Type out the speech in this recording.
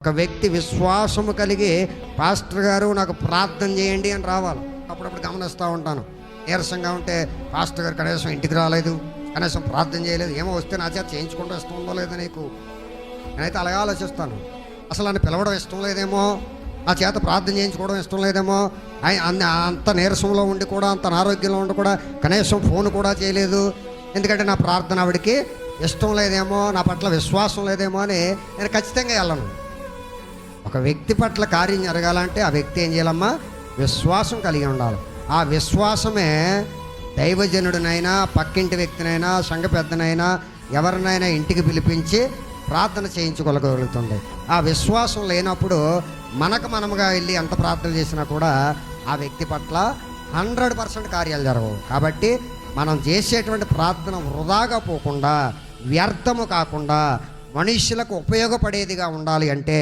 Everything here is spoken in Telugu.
ఒక వ్యక్తి విశ్వాసము కలిగి పాస్టర్ గారు నాకు ప్రార్థన చేయండి అని రావాలి. అప్పుడప్పుడు గమనిస్తూ ఉంటాను, నీరసంగా ఉంటే పాస్టర్ గారు కనీసం ఇంటికి రాలేదు, కనీసం ప్రార్థన చేయలేదు, ఏమో వస్తే నా చేత చేయించుకుంటూ ఇష్టం ఉందో లేదో నీకు. నేనైతే అలాగే ఆలోచిస్తాను, అసలు నన్ను పిలవడం ఇష్టం లేదేమో, నా చేత ప్రార్థన చేయించుకోవడం ఇష్టం లేదేమో, అంత నీరసంలో ఉండి కూడా, అంత అనారోగ్యంలో ఉండి కూడా కనీసం ఫోన్ కూడా చేయలేదు, ఎందుకంటే నా ప్రార్థన ఆవిడికి ఇష్టం లేదేమో, నా పట్ల విశ్వాసం లేదేమో అని నేను ఖచ్చితంగా వెళ్ళను. ఒక వ్యక్తి పట్ల కార్యం జరగాలంటే ఆ వ్యక్తి ఏం చేయాలమ్మా? విశ్వాసం కలిగి ఉండాలి. ఆ విశ్వాసమే దైవజనుడినైనా, పక్కింటి వ్యక్తినైనా, సంఘ పెద్దనైనా, ఎవరినైనా ఇంటికి పిలిపించి ప్రార్థన చేయించుకోగలుగుతుంది. ఆ విశ్వాసం లేనప్పుడు మనముగా వెళ్ళి ఎంత ప్రార్థన చేసినా కూడా ఆ వ్యక్తి పట్ల 100% కార్యాలు జరగవు. కాబట్టి మనం చేసేటువంటి ప్రార్థన వృధాగా పోకుండా, వ్యర్థము కాకుండా, మనుష్యులకు ఉపయోగపడేదిగా ఉండాలి అంటే